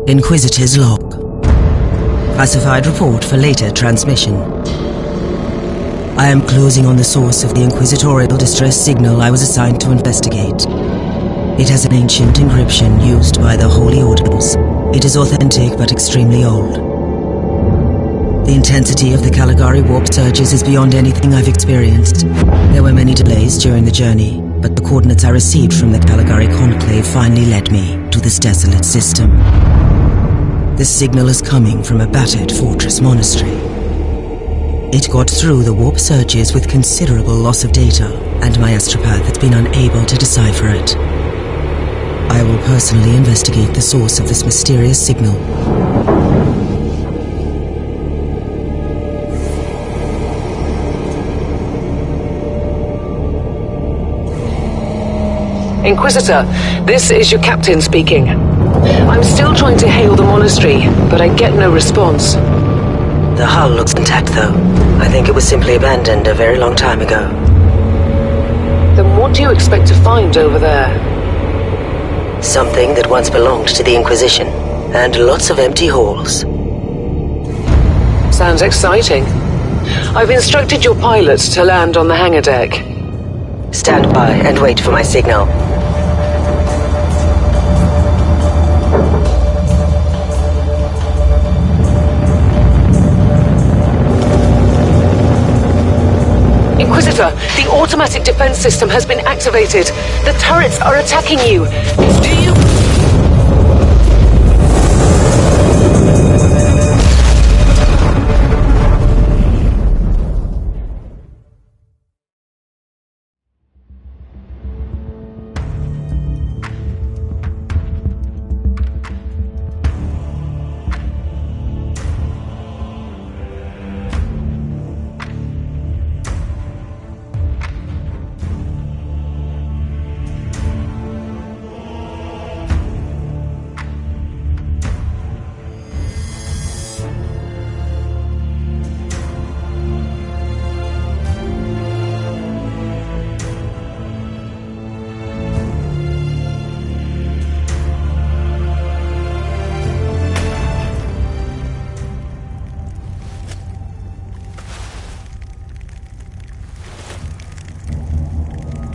Inquisitor's log. Classified report for later transmission. I am closing on the source of the Inquisitorial distress signal I was assigned to investigate. It has an ancient encryption used by the Holy Orders. It is authentic but extremely old. The intensity of the Caligari warp surges is beyond anything I've experienced. There were many delays during the journey, but the coordinates I received from the Caligari Conclave finally led me to this desolate system. The signal is coming from a battered fortress monastery. It got through the warp surges with considerable loss of data, and my astropath has been unable to decipher it. I will personally investigate the source of this mysterious signal. Inquisitor, this is your captain speaking. I'm still trying to hail the monastery, but I get no response. The hull looks intact, though. I think it was simply abandoned a very long time ago. Then what do you expect to find over there? Something that once belonged to the Inquisition, and lots of empty halls. Sounds exciting. I've instructed your pilots to land on the hangar deck. Stand by and wait for my signal. Inquisitor, the automatic defense system has been activated. The turrets are attacking you. Do you...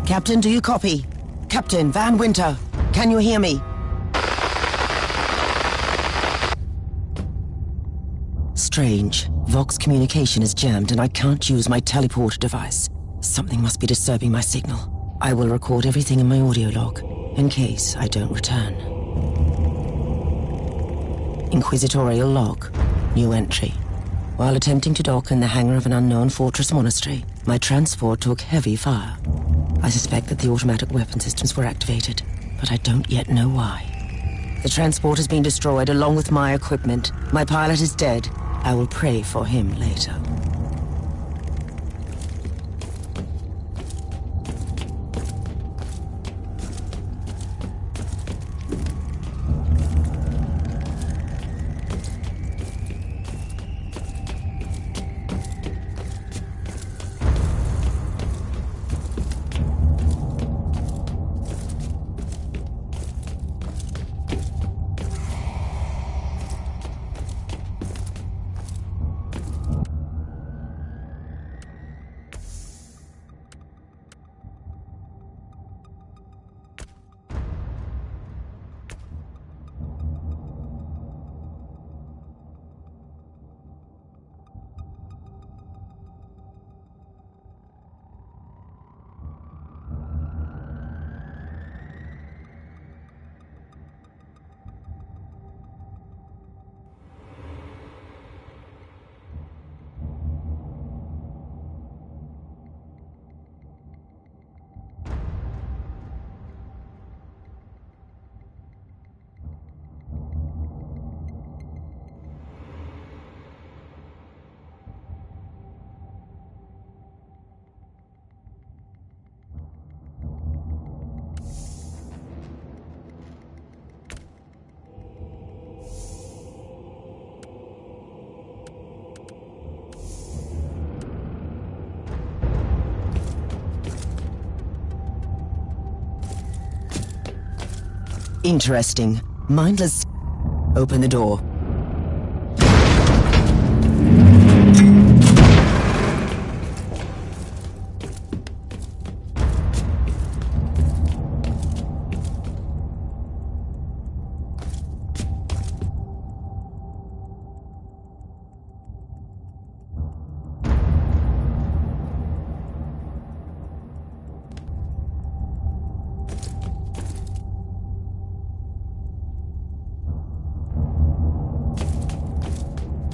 Captain, do you copy? Captain Van Winter, can you hear me? Strange. Vox communication is jammed and I can't use my teleporter device. Something must be disturbing my signal. I will record everything in my audio log, in case I don't return. Inquisitorial log. New entry. While attempting to dock in the hangar of an unknown fortress monastery, my transport took heavy fire. I suspect that the automatic weapon systems were activated, but I don't yet know why. The transport has been destroyed along with my equipment. My pilot is dead. I will pray for him later. Interesting. Mindless... Open the door.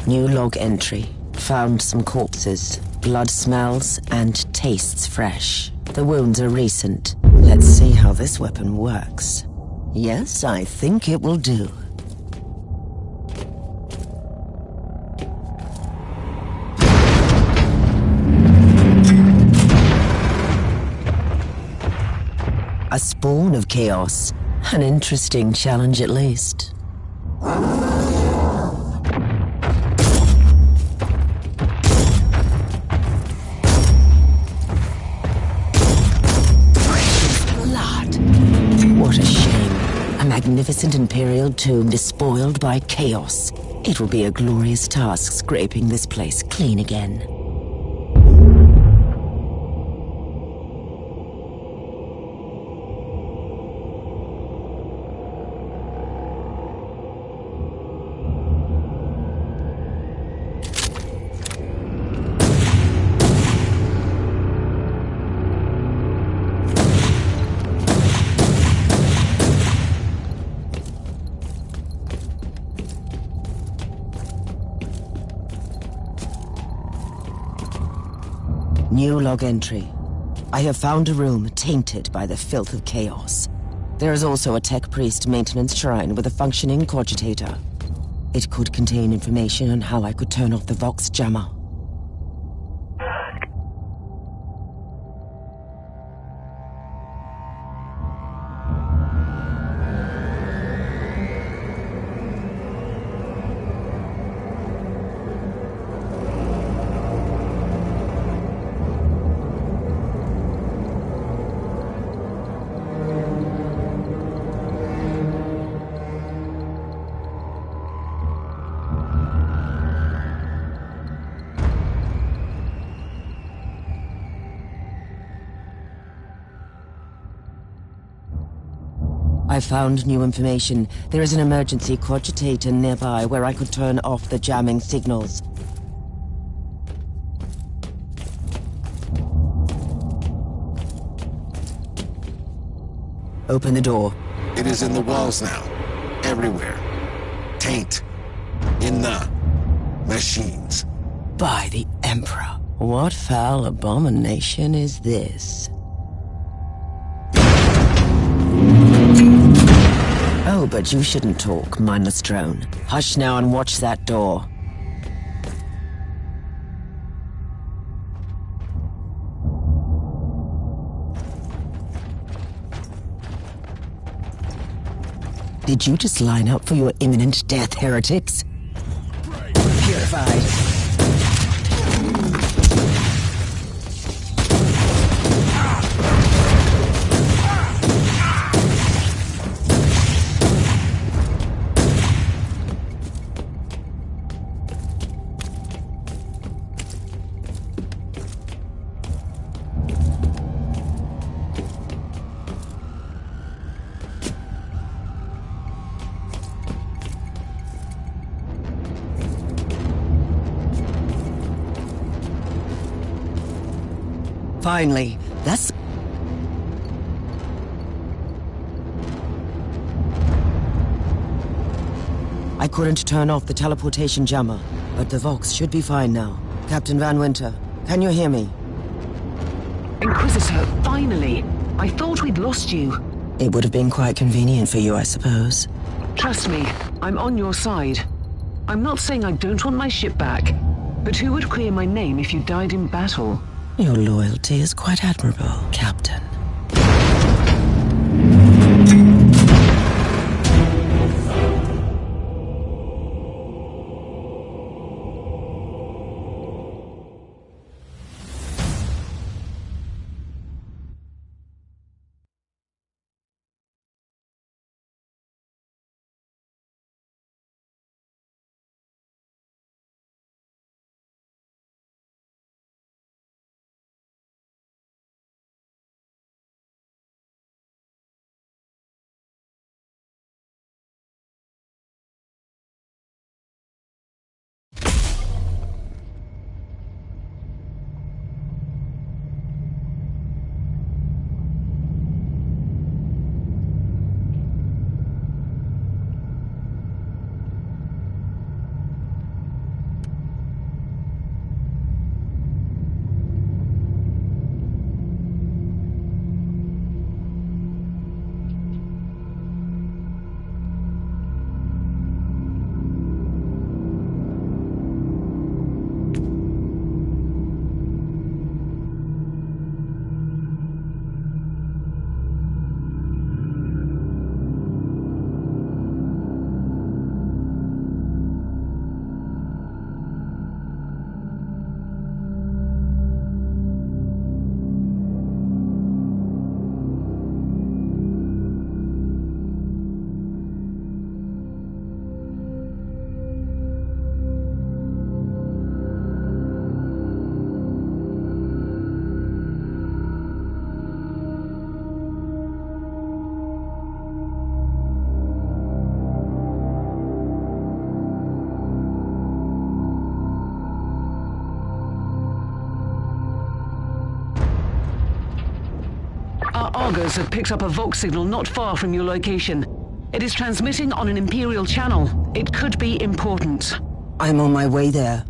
New log entry. Found some corpses. Blood smells and tastes fresh. The wounds are recent. Let's see how this weapon works. Yes, I think it will do. A spawn of chaos. An interesting challenge at least. What a shame. A magnificent Imperial tomb despoiled by chaos. It will be a glorious task scraping this place clean again. New log entry. I have found a room tainted by the filth of chaos. There is also a tech priest maintenance shrine with a functioning cogitator. It could contain information on how I could turn off the Vox jammer. I found new information. There is an emergency cogitator nearby where I could turn off the jamming signals. Open the door. It is in the walls now. Everywhere. Taint. In the machines. By the Emperor. What foul abomination is this? Oh, but you shouldn't talk, mindless drone. Hush now and watch that door. Did you just line up for your imminent death, heretics? Purified. Finally, that's... I couldn't turn off the teleportation jammer, but the Vox should be fine now. Captain Van Winter, can you hear me? Inquisitor, finally! I thought we'd lost you. It would have been quite convenient for you, I suppose. Trust me, I'm on your side. I'm not saying I don't want my ship back, but who would clear my name if you died in battle? Your loyalty is quite admirable, Captain. Our Argos have picked up a Vox signal not far from your location. It is transmitting on an Imperial channel. It could be important. I'm on my way there.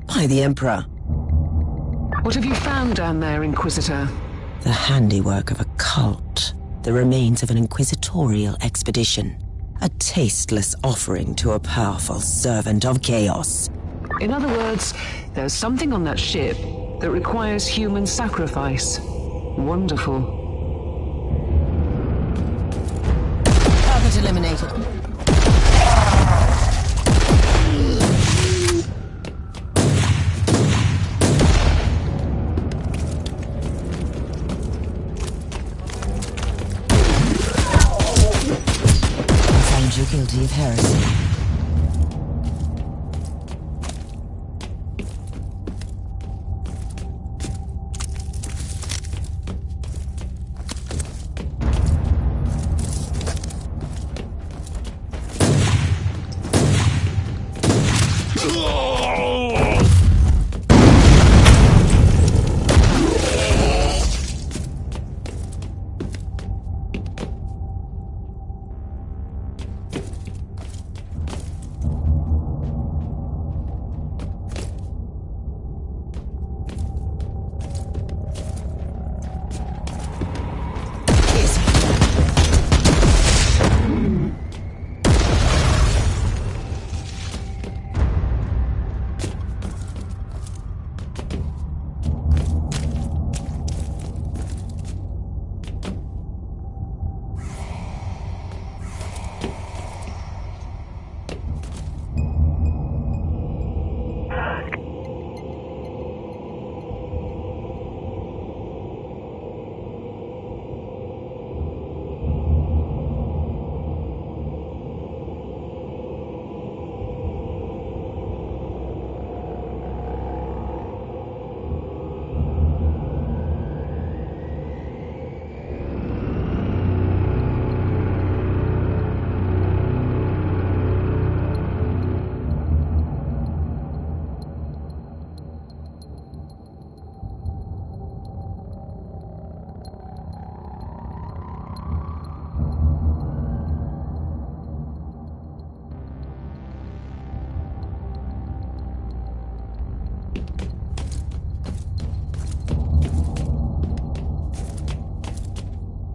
By the Emperor. What have you found down there, Inquisitor? The handiwork of a cult. The remains of an inquisitorial expedition. A tasteless offering to a powerful servant of chaos. In other words, there's something on that ship that requires human sacrifice. Wonderful. Target eliminated. You're guilty of heresy.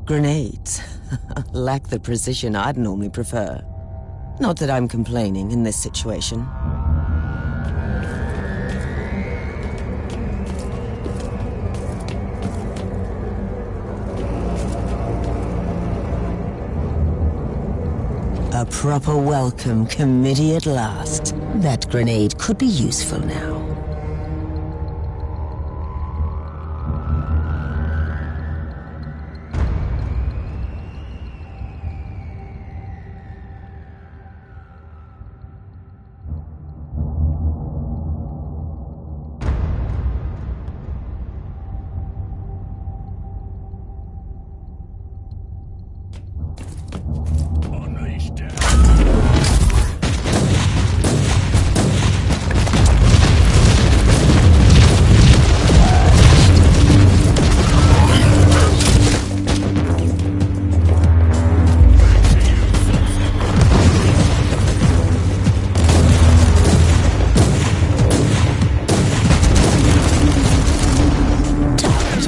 Grenades lack the precision I'd normally prefer. Not that I'm complaining in this situation. A proper welcome committee at last. That grenade could be useful now.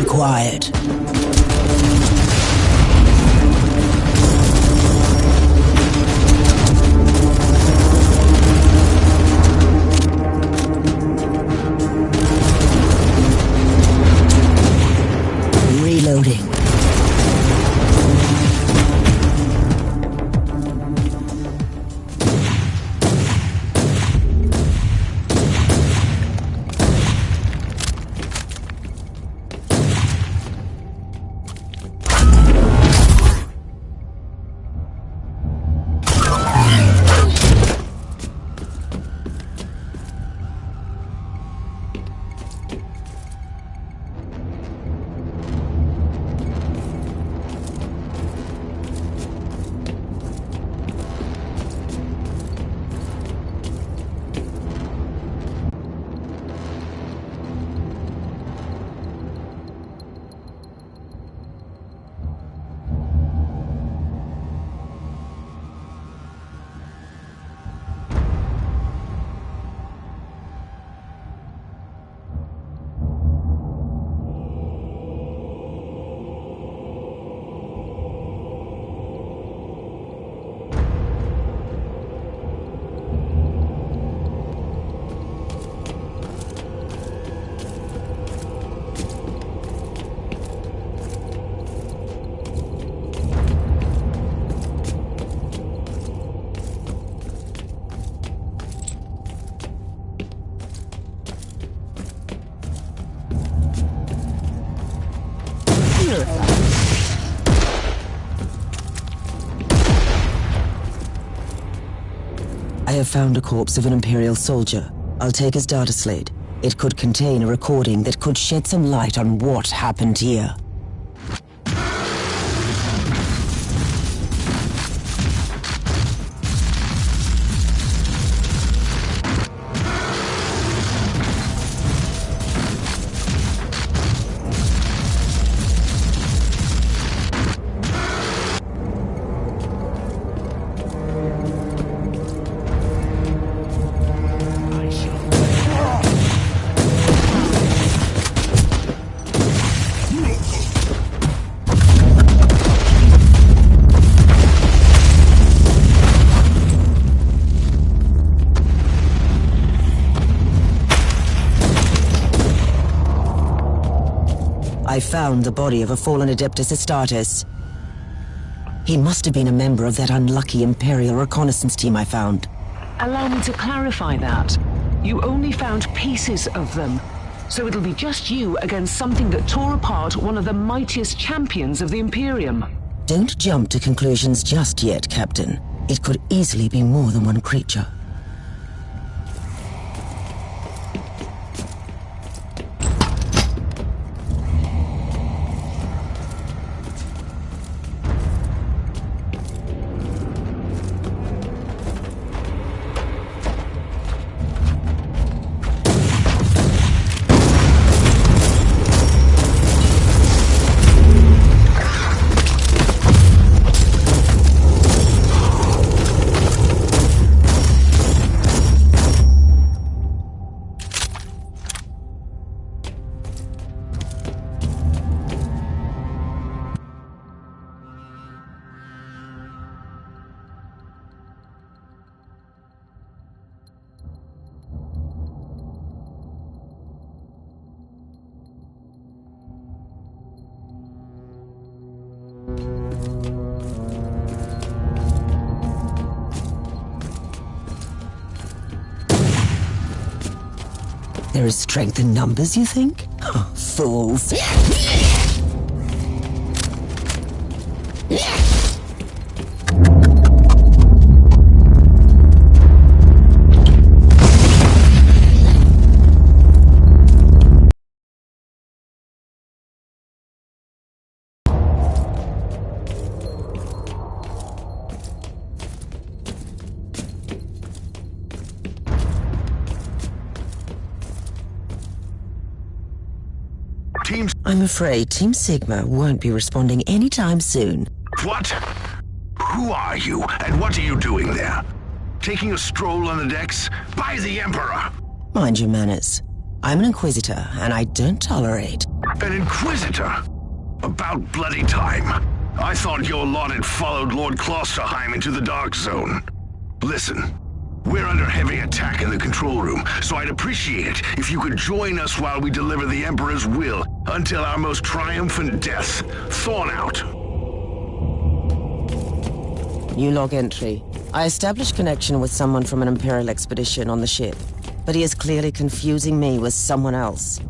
Quiet. Reloading. I have found a corpse of an Imperial soldier. I'll take his data slate. It could contain a recording that could shed some light on what happened here. I found the body of a fallen Adeptus Astartes. He must have been a member of that unlucky Imperial reconnaissance team I found. Allow me to clarify that. You only found pieces of them, so it'll be just you against something that tore apart one of the mightiest champions of the Imperium. Don't jump to conclusions just yet, Captain. It could easily be more than one creature. There is strength in numbers, you think? Oh, fools. Teams... I'm afraid Team Sigma won't be responding anytime soon. What? Who are you, and what are you doing there? Taking a stroll on the decks? By the Emperor! Mind your manners. I'm an Inquisitor, and I don't tolerate... An Inquisitor? About bloody time. I thought your lot had followed Lord Klosterheim into the Dark Zone. Listen, we're under heavy attack in the control room, so I'd appreciate it if you could join us while we deliver the Emperor's will until our most triumphant death, Thorn out. New log entry. I established connection with someone from an Imperial expedition on the ship, but he is clearly confusing me with someone else.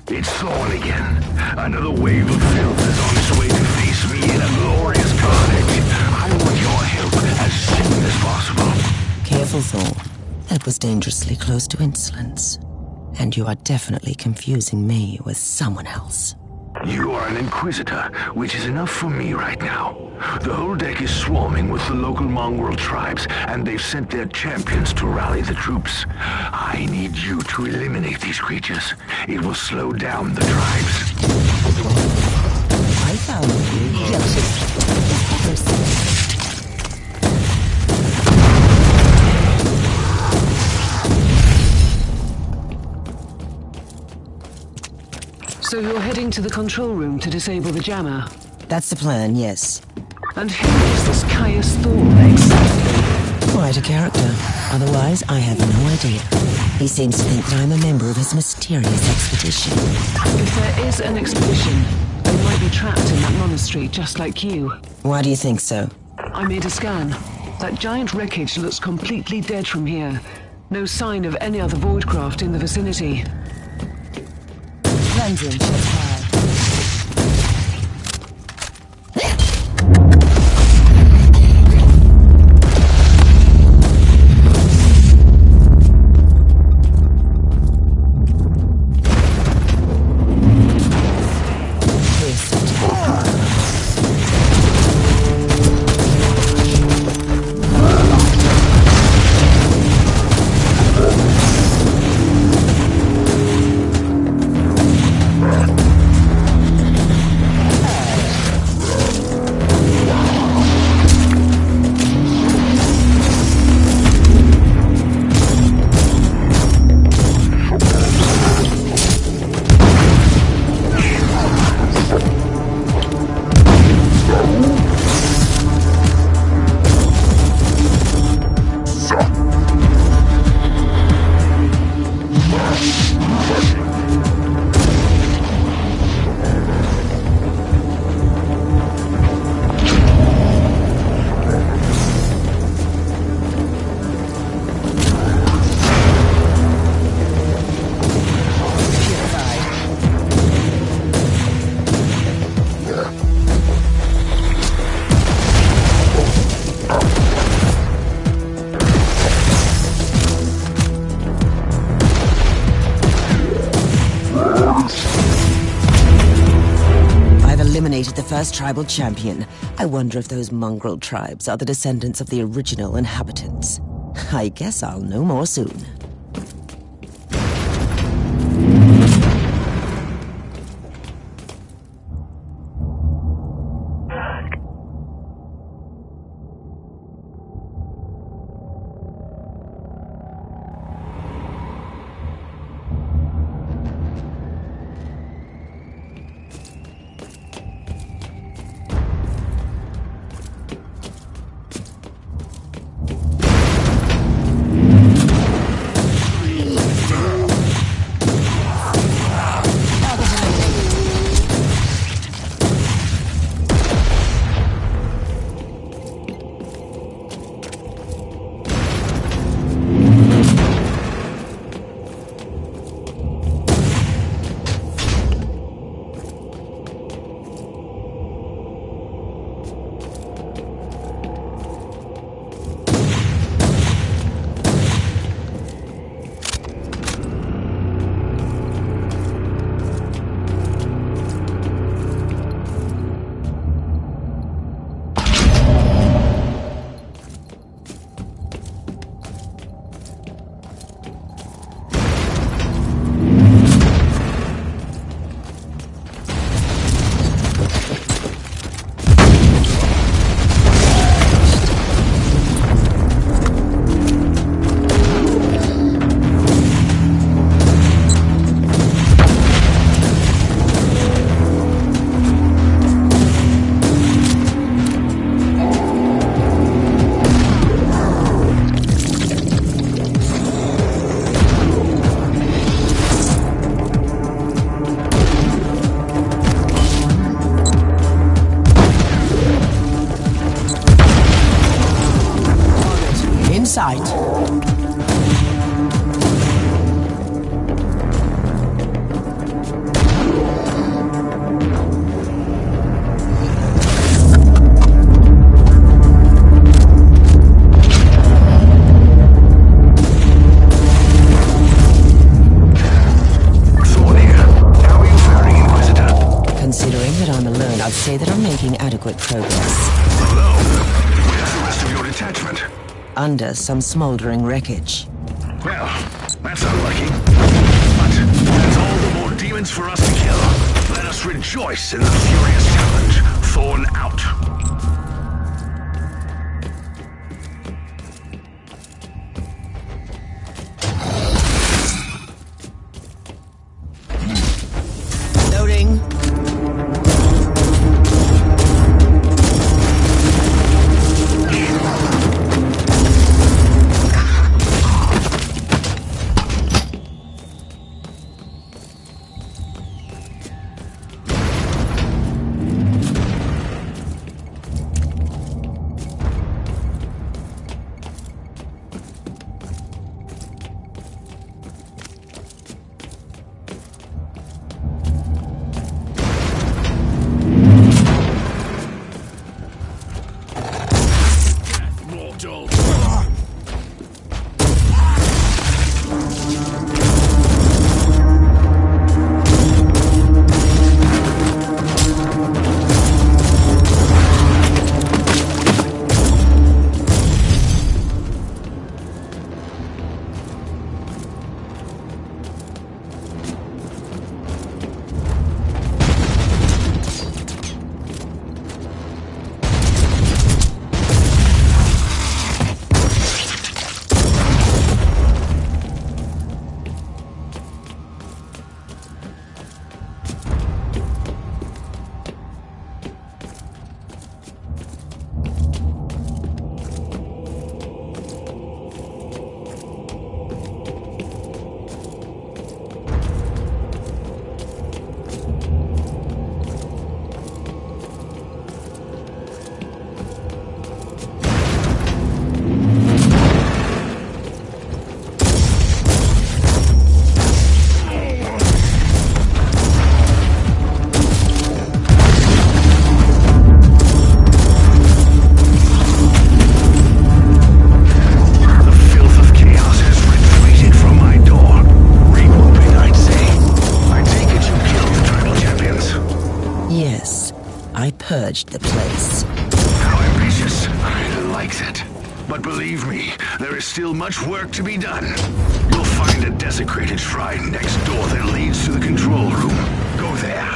It's Thorn again. Another wave of filth is on its way to face me in a glorious carnage. I want your help as soon as possible. Careful, Thorn. That was dangerously close to insolence. And you are definitely confusing me with someone else. You are an Inquisitor, which is enough for me right now. The whole deck is swarming with the local mongrel tribes, and they've sent their champions to rally the troops. I need you to eliminate these creatures. It will slow down the tribes. I found you. Yes. So you're heading to the control room to disable the jammer? That's the plan, yes. And who is this Caius Thorn exactly? Quite a character. Otherwise, I have no idea. He seems to think that I'm a member of his mysterious expedition. If there is an expedition, they might be trapped in that monastery just like you. Why do you think so? I made a scan. That giant wreckage looks completely dead from here. No sign of any other voidcraft in the vicinity. London, shots fired. first tribal champion. I wonder if those mongrel tribes are the descendants of the original inhabitants. I guess I'll know more soon. Sight. Considering that I'm alone, I'd say that I'm making adequate progress. Alone? Where's the rest of your detachment? Under some smoldering wreckage. Well, that's unlucky. But there's all the more demons for us to kill. Let us rejoice in the furious challenge. Thorn out. Loading. purged the place. How ambitious. I like that. But believe me, there is still much work to be done. You'll find a desecrated shrine next door that leads to the control room. Go there.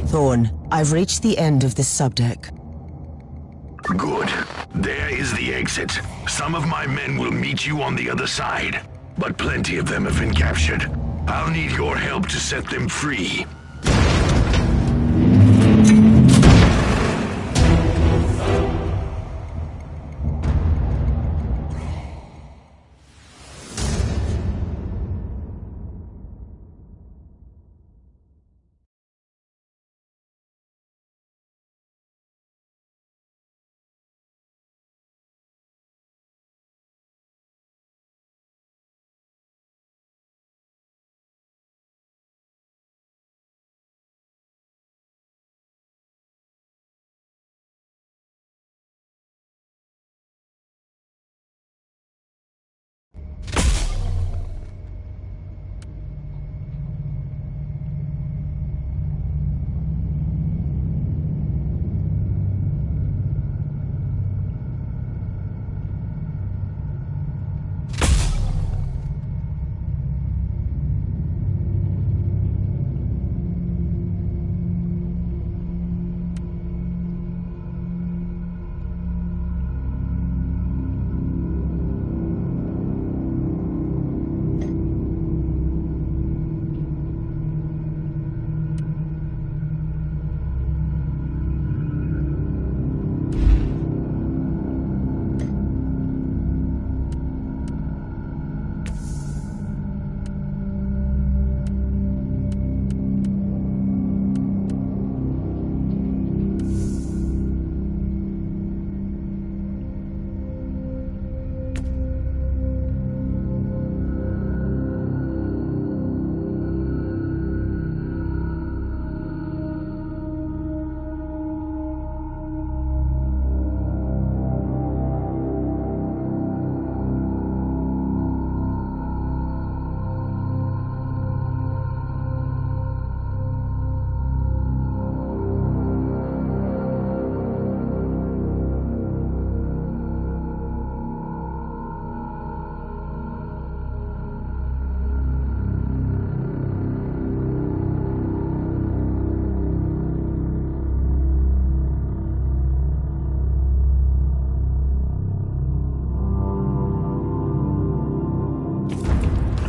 Thorn, I've reached the end of this subdeck. Good. There is the exit. Some of my men will meet you on the other side, but plenty of them have been captured. I'll need your help to set them free.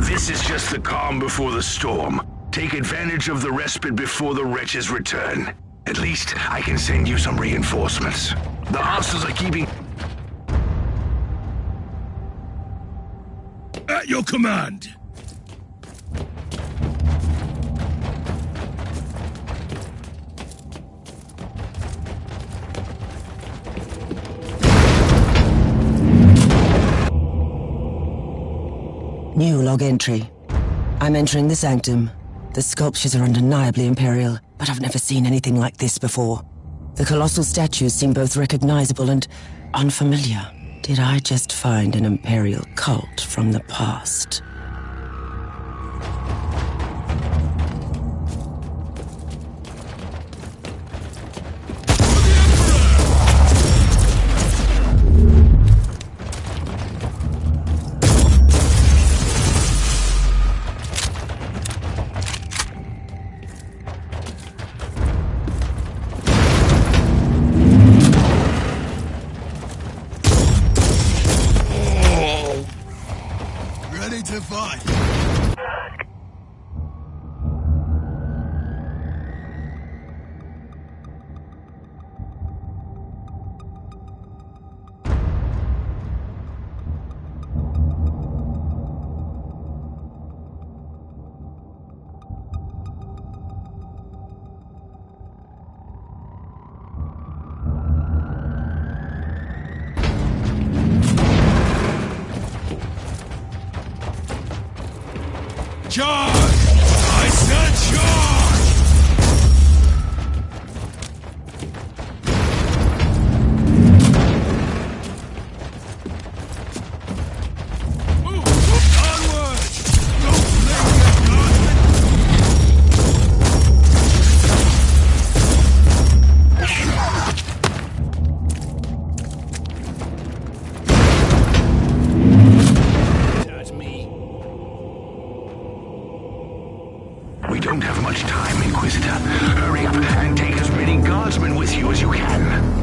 This is just the calm before the storm. Take advantage of the respite before the wretches return. At least, I can send you some reinforcements. The hostiles are keeping... At your command! New log entry. I'm entering the sanctum. The sculptures are undeniably imperial, but I've never seen anything like this before. The colossal statues seem both recognizable and unfamiliar. Did I just find an imperial cult from the past? Ready to fight. Charge! I said charge! We don't have much time, Inquisitor. Hurry up and take as many guardsmen with you as you can.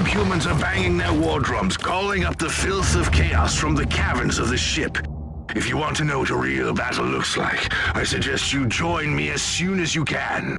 Humans are banging their war drums, calling up the filth of chaos from the caverns of the ship. If you want to know what a real battle looks like, I suggest you join me as soon as you can.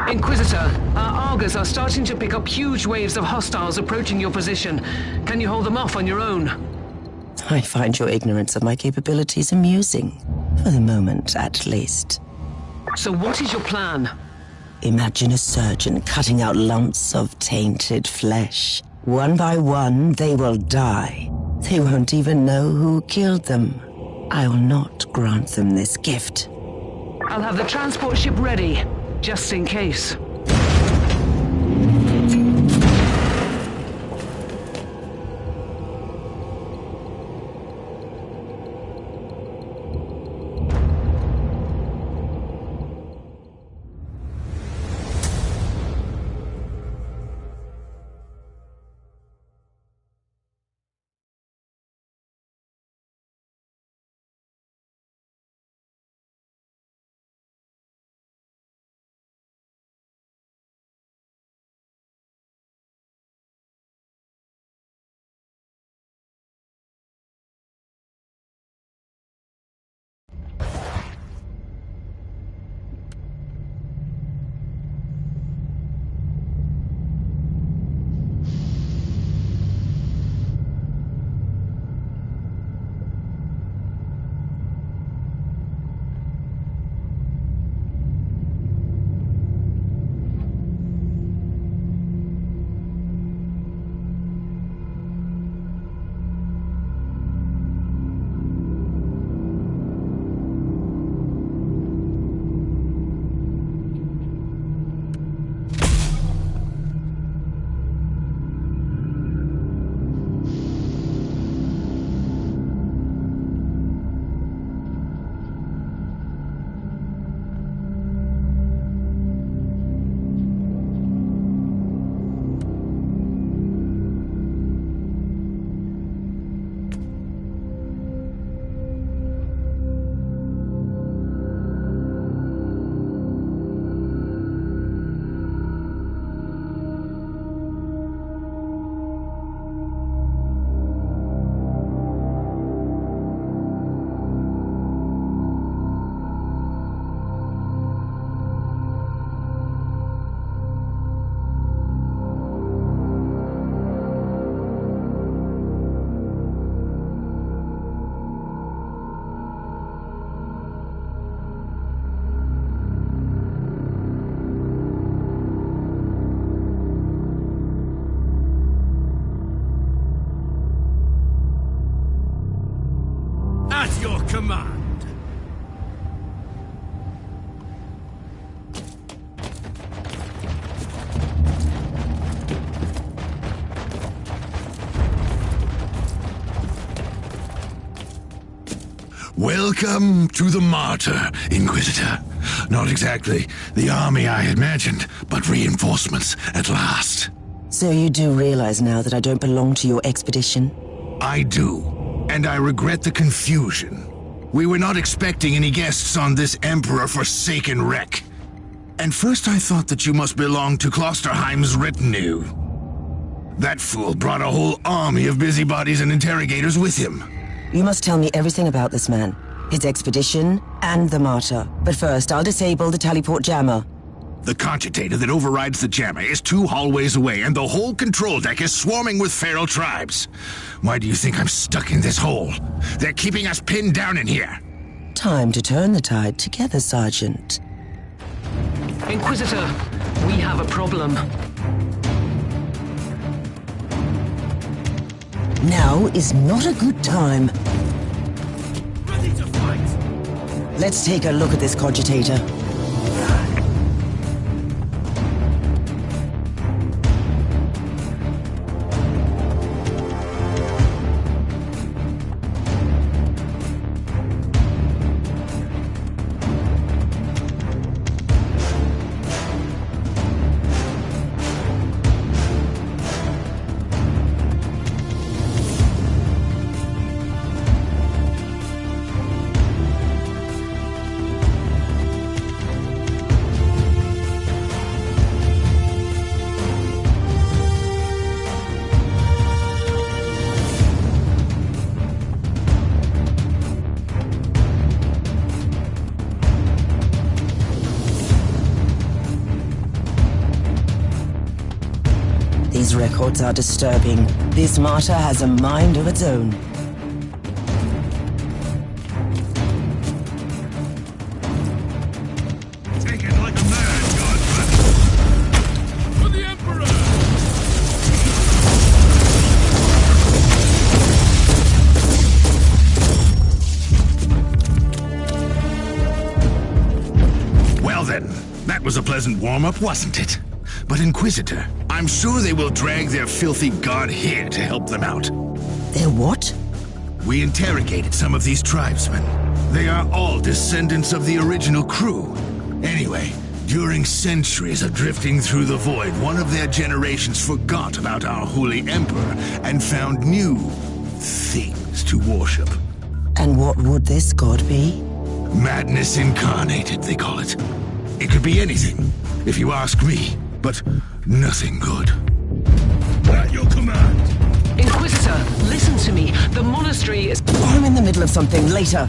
Inquisitor, our Argos are starting to pick up huge waves of hostiles approaching your position. Can you hold them off on your own? I find your ignorance of my capabilities amusing. For the moment, at least. So what is your plan? Imagine a surgeon cutting out lumps of tainted flesh. One by one, they will die. They won't even know who killed them. I will not grant them this gift. I'll have the transport ship ready, just in case. At your command. Welcome to the Martyr, Inquisitor. Not exactly the army I imagined, but reinforcements at last. So you do realize now that I don't belong to your expedition? I do, and I regret the confusion. We were not expecting any guests on this Emperor-forsaken wreck. And first I thought that you must belong to Klosterheim's retinue. That fool brought a whole army of busybodies and interrogators with him. You must tell me everything about this man, his expedition, and the Martyr. But first, I'll disable the Tallyport jammer. The cogitator that overrides the jammer is 2 hallways away, and the whole control deck is swarming with feral tribes. Why do you think I'm stuck in this hole? They're keeping us pinned down in here. Time to turn the tide together, Sergeant. Inquisitor, we have a problem. Now is not a good time. Ready to fight. Let's take a look at this cogitator. His records are disturbing. This martyr has a mind of its own. Take it like a man, Godman! For the Emperor! Well then, that was a pleasant warm-up, wasn't it? But Inquisitor, I'm sure they will drag their filthy god here to help them out. They're what? We interrogated some of these tribesmen. They are all descendants of the original crew. Anyway, during centuries of drifting through the void, one of their generations forgot about our holy emperor and found new things to worship. And what would this god be? Madness incarnated, they call it. It could be anything, if you ask me, but nothing good. At your command! Inquisitor, listen to me. The monastery is... I'm in the middle of something. Later.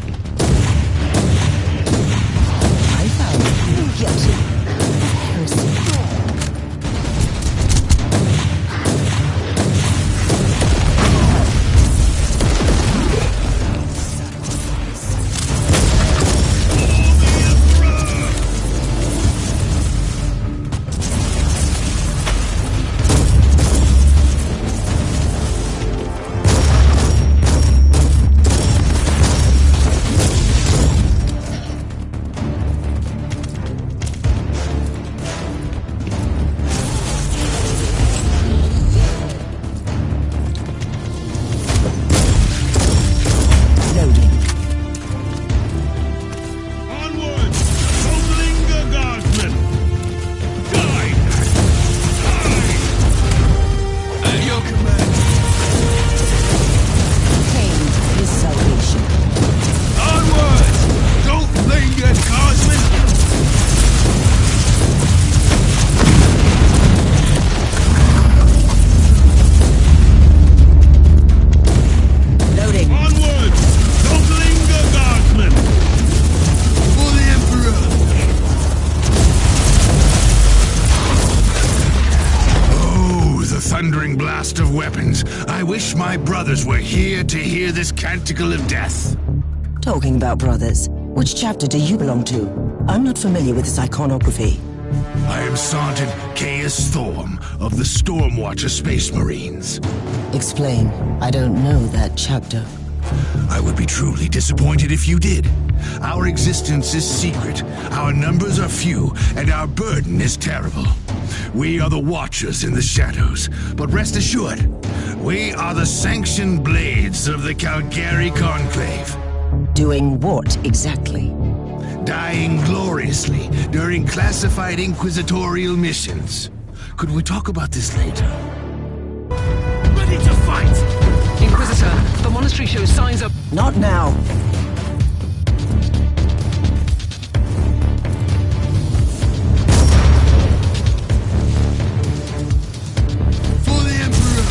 I found you guilty. Heresy. Onward! Holinga Guardsmen! Guide! At your command! Pain is salvation. Onward! Don't linger, Guardsmen! Loading. Onward! Don't linger, Guardsmen! For the Emperor! Oh, the thundering blast of weapons. I wish my brothers were here to hear this canticle of death. Talking about brothers, which chapter do you belong to? I'm not familiar with this iconography. I am Sergeant Caius Thorm of the Stormwatcher Space Marines. Explain. I don't know that chapter. I would be truly disappointed if you did. Our existence is secret, our numbers are few, and our burden is terrible. We are the Watchers in the shadows, but rest assured, we are the sanctioned blades of the Calgary Conclave. Doing what exactly? Dying gloriously during classified inquisitorial missions. Could we talk about this later? Ready to fight! Inquisitor, the monastery shows signs of... Not now. For the Emperor!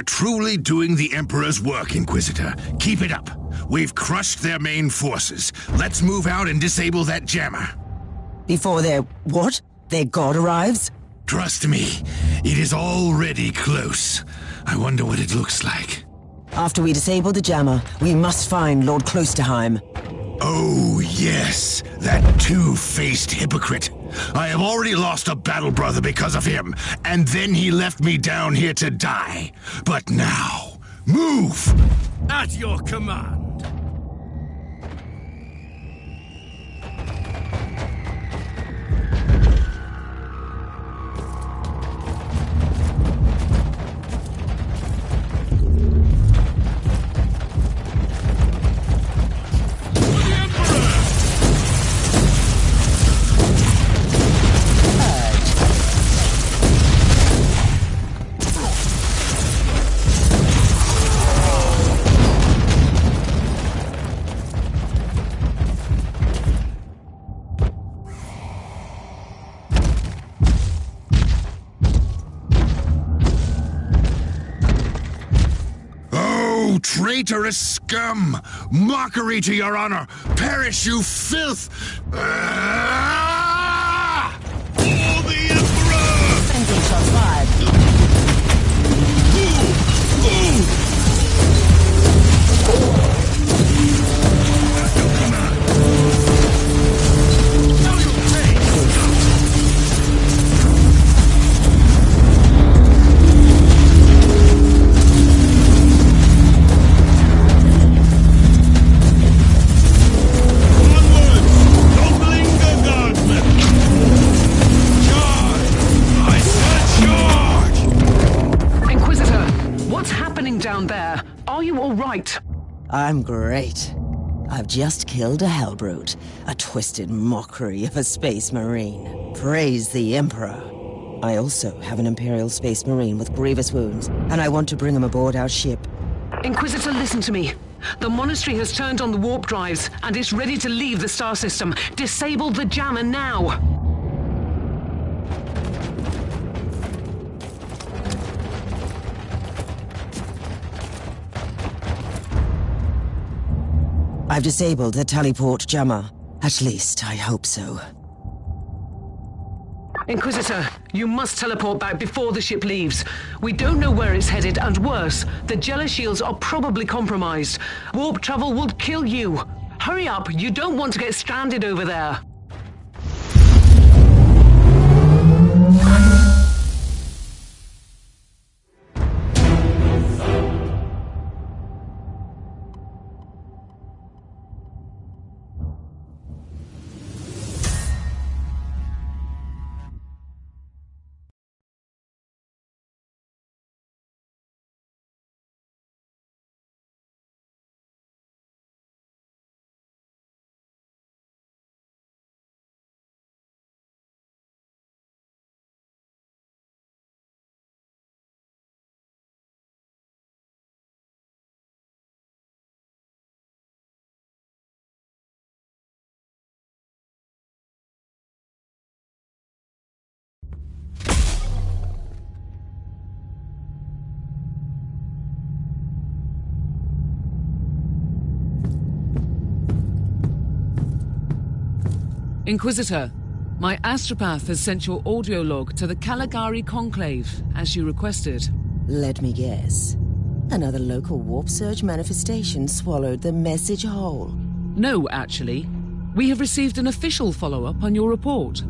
You're truly doing the Emperor's work, Inquisitor. Keep it up. We've crushed their main forces. Let's move out and disable that jammer. Before their what? Their god arrives? Trust me, it is already close. I wonder what it looks like. After we disable the jammer, we must find Lord Klosterheim. Oh, yes, that two-faced hypocrite. I have already lost a battle brother because of him, and then he left me down here to die. But now, move! At your command. Traitorous scum! Mockery to your honor! Perish, you filth! Ah! For the Emperor! Sending shots fired. Now you'll take. Down there. Are you all right? I'm great. I've just killed a Hellbrute, a twisted mockery of a space marine. Praise the Emperor. I also have an Imperial Space Marine with grievous wounds, and I want to bring him aboard our ship. Inquisitor, listen to me. The monastery has turned on the warp drives, and it's ready to leave the star system. Disable the jammer now! I've disabled the Tallyport jammer. At least, I hope so. Inquisitor, you must teleport back before the ship leaves. We don't know where it's headed, and worse, the Jella shields are probably compromised. Warp travel will kill you. Hurry up, you don't want to get stranded over there. Inquisitor, my astropath has sent your audio log to the Caligari Conclave, as you requested. Let me guess. Another local warp surge manifestation swallowed the message whole. No, actually. We have received an official follow-up on your report.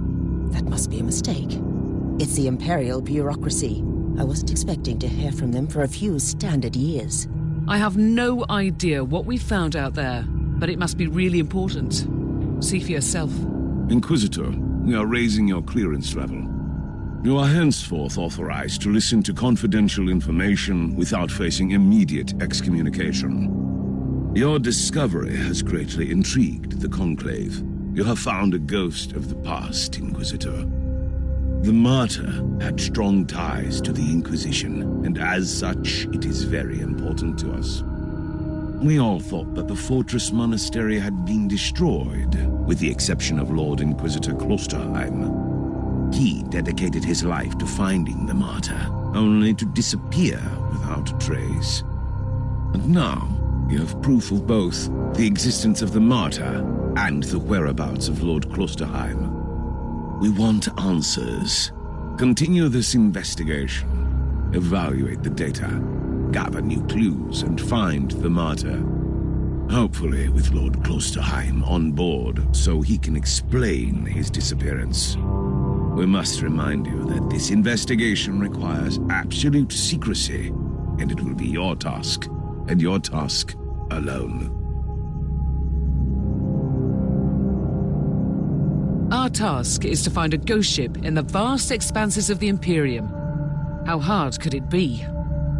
That must be a mistake. It's the Imperial bureaucracy. I wasn't expecting to hear from them for a few standard years. I have no idea what we found out there, but it must be really important. See for yourself. Inquisitor, we are raising your clearance level. You are henceforth authorized to listen to confidential information without facing immediate excommunication. Your discovery has greatly intrigued the Conclave. You have found a ghost of the past, Inquisitor. The Martyr had strong ties to the Inquisition, and as such, it is very important to us. We all thought that the Fortress Monastery had been destroyed, with the exception of Lord Inquisitor Klosterheim. He dedicated his life to finding the Martyr, only to disappear without a trace. And now, you have proof of both the existence of the Martyr and the whereabouts of Lord Klosterheim. We want answers. Continue this investigation. Evaluate the data, gather new clues, and find the Martyr. Hopefully with Lord Klosterheim on board so he can explain his disappearance. We must remind you that this investigation requires absolute secrecy, and it will be your task, and your task alone. Our task is to find a ghost ship in the vast expanses of the Imperium. How hard could it be?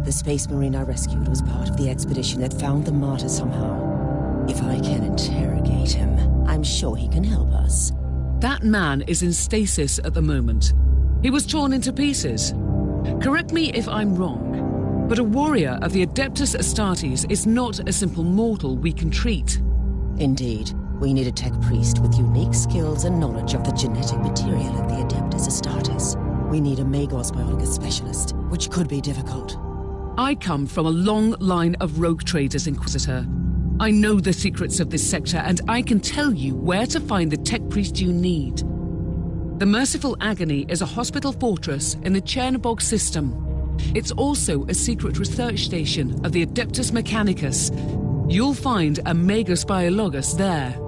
The Space Marine I rescued was part of the expedition that found the Martyr somehow. If I can interrogate him, I'm sure he can help us. That man is in stasis at the moment. He was torn into pieces. Correct me if I'm wrong, but a warrior of the Adeptus Astartes is not a simple mortal we can treat. Indeed. We need a tech priest with unique skills and knowledge of the genetic material of the Adeptus Astartes. We need a Magos biologist specialist, which could be difficult. I come from a long line of rogue traders, Inquisitor. I know the secrets of this sector, and I can tell you where to find the tech priest you need. The Merciful Agony is a hospital fortress in the Chernobog system. It's also a secret research station of the Adeptus Mechanicus. You'll find a Magos biologist there.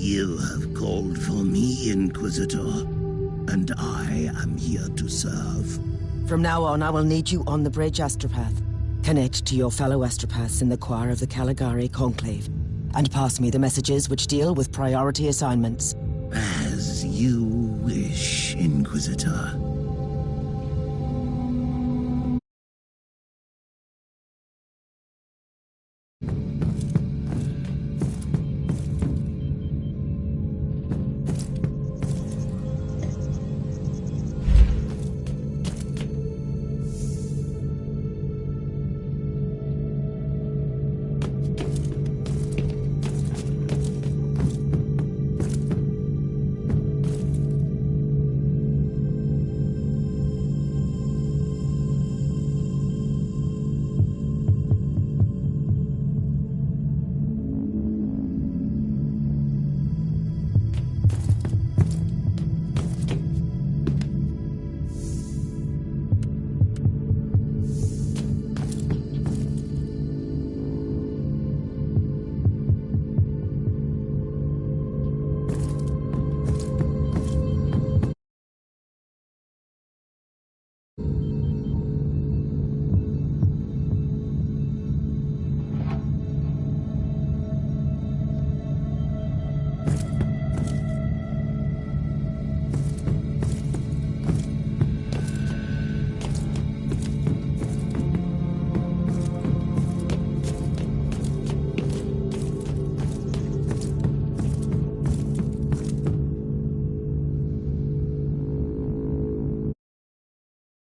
You have called for me, Inquisitor, and I am here to serve. From now on, I will need you on the bridge Astropath. Connect to your fellow Astropaths in the choir of the Caligari Conclave, and pass me the messages which deal with priority assignments. As you wish, Inquisitor.